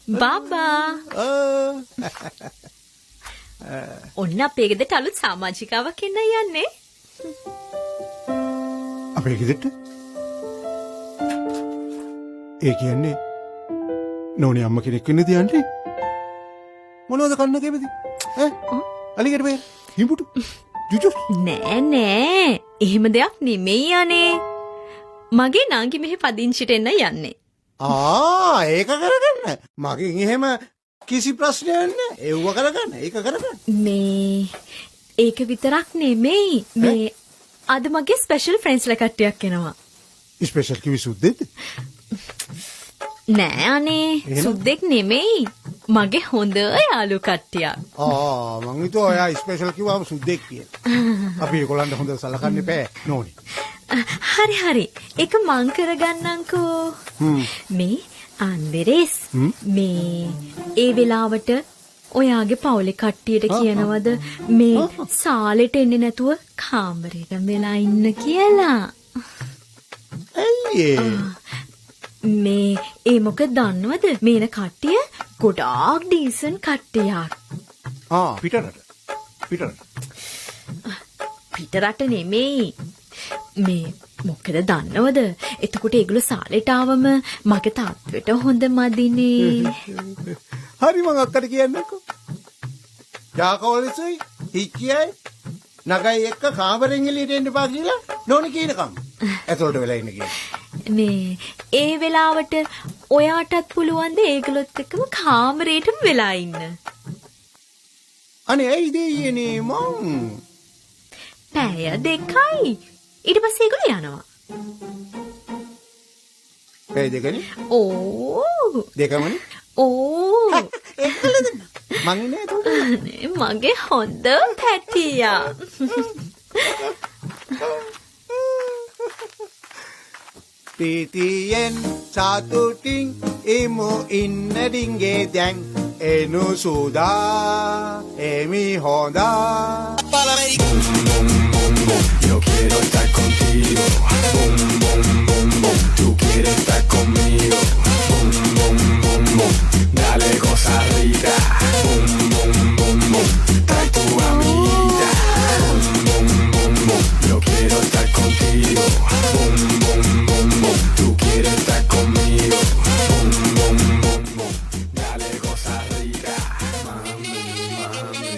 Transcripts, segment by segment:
බබා ඔන්න අපේ ගෙදරට අලුත් සමාජිකාවක් එන්න යන්නේ. අපේ ගෙදරට? ඒ කියන්නේ නෝනේ අම්ම කෙනෙක් වෙන්නද යන්නේ? මොනවද කන්න කැමති? අලිකට බෑ. හිඹුටු. ජුජු. නෑ. එහෙම දෙයක් නෙමෙයි අනේ. මගේ නාගි මෙහි පදිංචිට එන්න යන්නේ. ඒක කරගන්න. මගෙන් එහෙම කිසි ප්‍රශ්නයක් නෑ. ඒව කරගන්න. ඒක කරගන්න. ඒක විතරක් නෙමෙයි. අද මගේ ස්පෙෂල් ෆ්‍රෙන්ඩ්ස්ලා කට්ටියක් එනවා. ස්පෙෂල් කිවි සුද්දෙක්ද? නෑ අනේ. සුද්දෙක් නෙමෙයි. මගේ හොඳ යාළු කට්ටියක්. මං හිතුවා ඔයා ස්පෙෂල් කිව්වම සුද්දෙක් කියලා. අපි ඒගොල්ලන්ට හොඳ සලකන්න එපා නෝනේ. හරි. ඒක මං කරගන්නම්කෝ. මේ අන්දරේස් ඒ වෙලාවට ඔයාගේ පවුලේ කට්ටියට කියනවද මේ සාලෙට එන්නේ නැතුව කාමරේට වෙලා ඉන්න කියලා? ඒ මොකද දන්නවද? මේන කට්ටිය ගොඩාක් ඩීසන් කට්ටියක්. පිටරට නෙමෙයි. මොකද දන්නවද? එතකොට ඒගොල්ලෝ සාලෙට ආවම මගේ තාත්තට හොඳ මදිනේ. හරි මං අක්කට කියන්නකෝ. යාකෝලිසයි හිච්චියයි නගයි එක්ක කාමරෙන් එළියට එන්න එපා කියලා නෝනි කියනකම්. ඇතුළට වෙලා ඉන්න කියලා. ඒ වෙලාවට ඔයාටත් පුළුවන් ද ඒගොල්ලොත් එක්කම කාමරේටම වෙලා ඉන්න? අනේ ඇයි දෙයියනේ මං පැය දෙකයි. ඊට පස්සේ ඒගොල්ලෝ යනවා. පැය දෙකනේ? දෙකමනේ? එක්කලද? මං ඉන්නේ අනේ මගේ හොඳ පැටියා. පීතියෙන් සතුටින් ඉමු ඉන්න ඩිංගේ දැන් එනු Suda එමි හොඳා. Yo quiero estar contigo, bum bum bum bum. Tú quieres estar conmigo, bum bum bum bum. Dale cosa rica, bum bum bum bum. Trae tu amiguita, bum bum bum bum. Yo quiero estar contigo, bum bum bum bum. Tú quieres estar conmigo, bum bum bum bum. Dale cosa rica, mami mami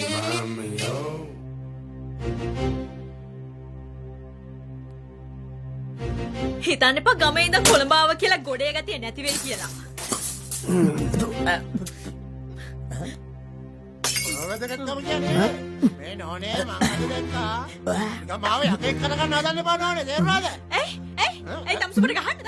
mami oh. හිතන්න එපා ගමේ ඉඳන් කොළඹාව කියලා ගොඩේ ගතිය නැති වෙයි කියලා. මේ නෝනේ මම දැක්කා. ගමාව යකෙක් කරගන්න හදන්න එපා නෝනේ තේරුණාද? ඇයි තම්සුපට ගහන්නද?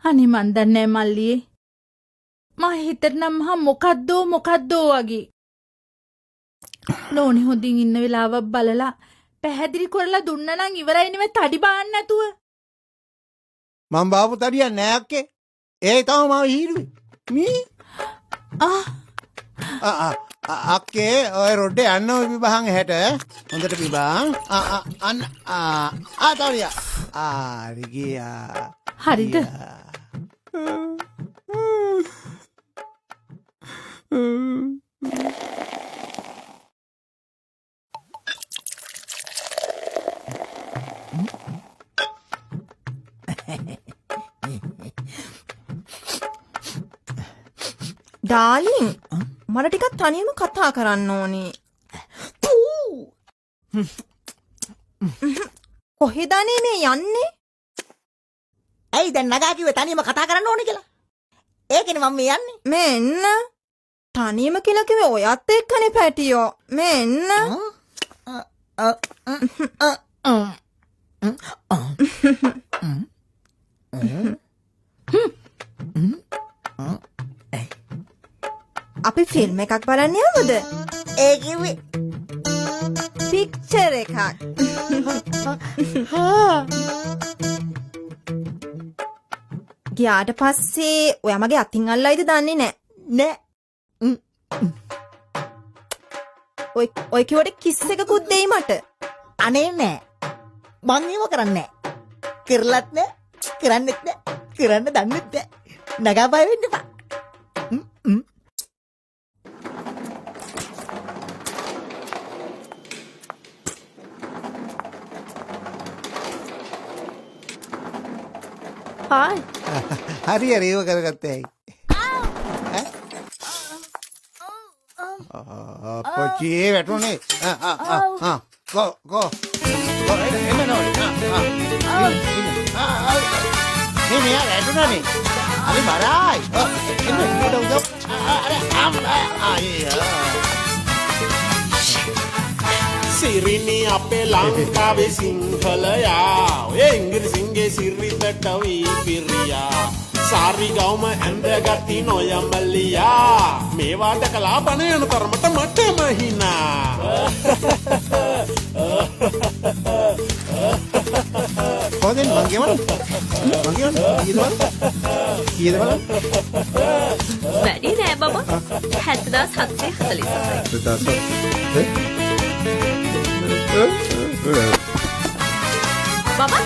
අනේ මන් දන්නේ මල්ලියේ. මා හිතට නම් මොකද්දෝ වගේ. නෝනි හොඳින් ඉන්න වෙලාවක් බලලා පැහැදිලි කරලා දුන්න නම් ඉවරයි නෙමෙයි තඩි බාන්න නැතුව. මම බාපු තඩියක් නෑ අක්කේ. ඒ තමයි මාව හීරුවේ. මී අක්කේ ඔය රොඩේ යන්න ඔය පිබහන් හැට හොඳට පිබහන් අන්න තවරියා ගියා. හරිද? ඩාලින් මට ටිකක් තනියම කතා කරන්න ඕනේ. කොහෙද අනේ මේ යන්නේ? ඇයි දැන් නගා කිව්වේ තනියම කතා කරන්න ඕනේ කියලා? ඒකනේ මම මේ යන්නේ. මෙන්න තනියම කියලා කිව්වේ ඔයත් එක්කනේ පැටියෝ. මෙන්න අපි ෆිල්ම් එකක් බලන්න යමුද? ඒ කිව්වේ පික්චර් එකක්. ගියාට පස්සේ ඔයා මගේ අතින් අල්ලයිද දන්නේ නෑ. ඔය කිව්වට කිස් එකකුත් දෙයි මට. අනේ නෑ. මං ඒව කරන්නේ නෑ. කරලත් නෑ. කරන්නෙත් නෑ. කරන්න දන්නෙත් නෑ. නගා බය වෙන්න එපා. හායි. හරි ඒව කරගත්තේ ඇයි? පොචියේ වැටුනේ. ගෝ. එන්න නෝනේ. මේ මෙයා වැටුණානේ. හරි බරයි. එන්න උදව්. සිරිනි අපේ ලංකාවේ සිංහලයා ඔය ඉංග්‍රීසින්ගේ සිරිතට වී පිරියා සාරි ගවම ඇඳගත්ති නොයමලියා මේවාට කලා බණ යන තරමට මටම හිනා කොහෙන්ද මං කියවන කීයද බලන්න වැඩි නෑ බබා. 7747. බබා.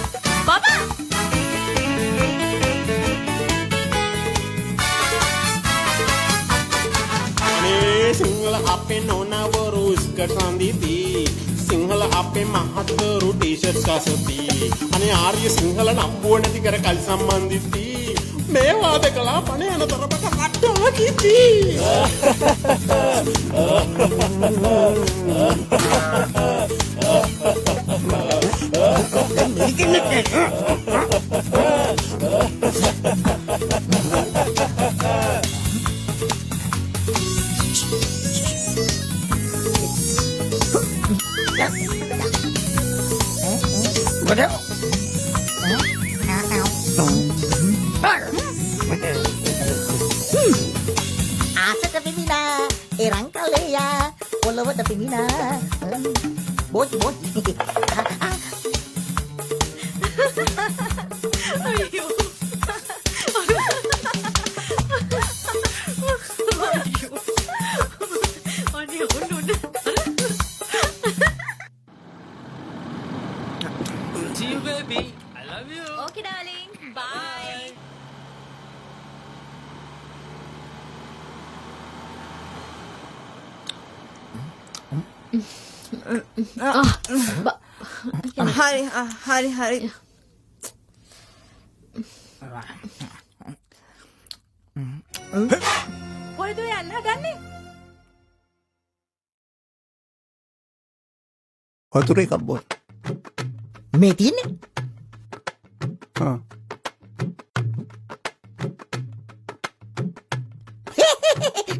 අනේ සිංහල අපේ නෝනවරු ස්කර්ට් අඳිති සිංහල අපේ මහත්වරු ටී-ෂර්ට්ස් කසති අනේ ආර්ය සිංහල නම්බුව නැති කර කල් සම්බන්ධිති මේවා දෙකලා පණ යන තරමට රට්ටා කිති ආසට පිමිනා එරං කලයා පොළවට පිමිනා බොච් See you, baby. I love you. Okay, darling. Bye. හරි කොහෙද යන්න හදන්නේ? වතුර එකක් බොන්න. මේ තියන්නේ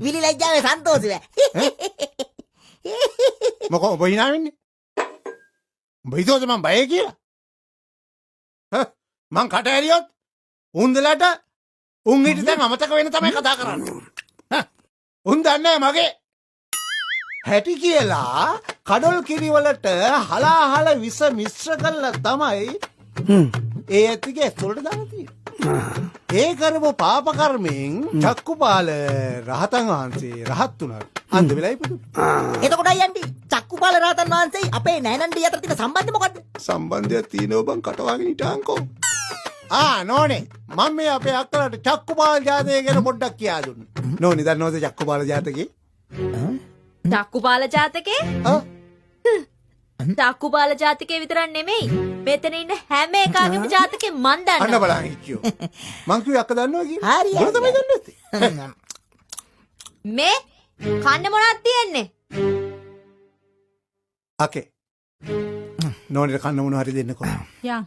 විලි ලැජ්ජාවේ සන්තෝෂය මොකෝ ඔබ hina වෙන්නේ? උඹ හිතුවද මං බය කියලා? මං කට ඇරියොත් උන්දලට උන් හිට දැන් අමතක වෙන තමයි කතා කරන්නේ. උන් දන්නේ මගේ හැටි කියලා කඩොල් කිරිවලට හලාහල විස මිශ්‍ර කරලා තමයි ඒ ඇතිගේ ඇතුළට දාලා තියෙන්නේ. ඒ කරපු පාප කර්මෙන් චක්කුපාල රහතන් වහන්සේ රහත් වුණා. අන්ද වෙලා ඉපදුණා. එතකොටයි යන්ටි චක්කුපාල රහතන් වහන්සේ අපේ නෑනන්ඩි අතර තියෙන සම්බන්ධය මොකද්ද? සම්බන්ධයක් තියෙනවා බං කටවාගෙන හිටාන්කෝ. නෝනේ මම මේ අපේ අක්කලට චක්කුපාල ජාතකය ගැන පොඩ්ඩක් කියා දුන්නා. නෝනේ දන්නවද චක්කුපාල ජාතකේ? චක්කුපාල ජාතකේ? චක්කුපාල ජාතකේ විතරක් නෙමෙයි. මෙතන ඉන්න හැම එකාගේම ජාතකේ මන් දන්නවා. අන්න බලන්න කිව්වෝ. මං කිව්වේ අක්ක දන්නවා කියලා. හරි. උඹ තමයි දන්නේ නැත්තේ. මේ කන්න මොනවද තියෙන්නේ? අකේ. නෝනිට කන්න මොනවා හරි දෙන්නකෝ. යන්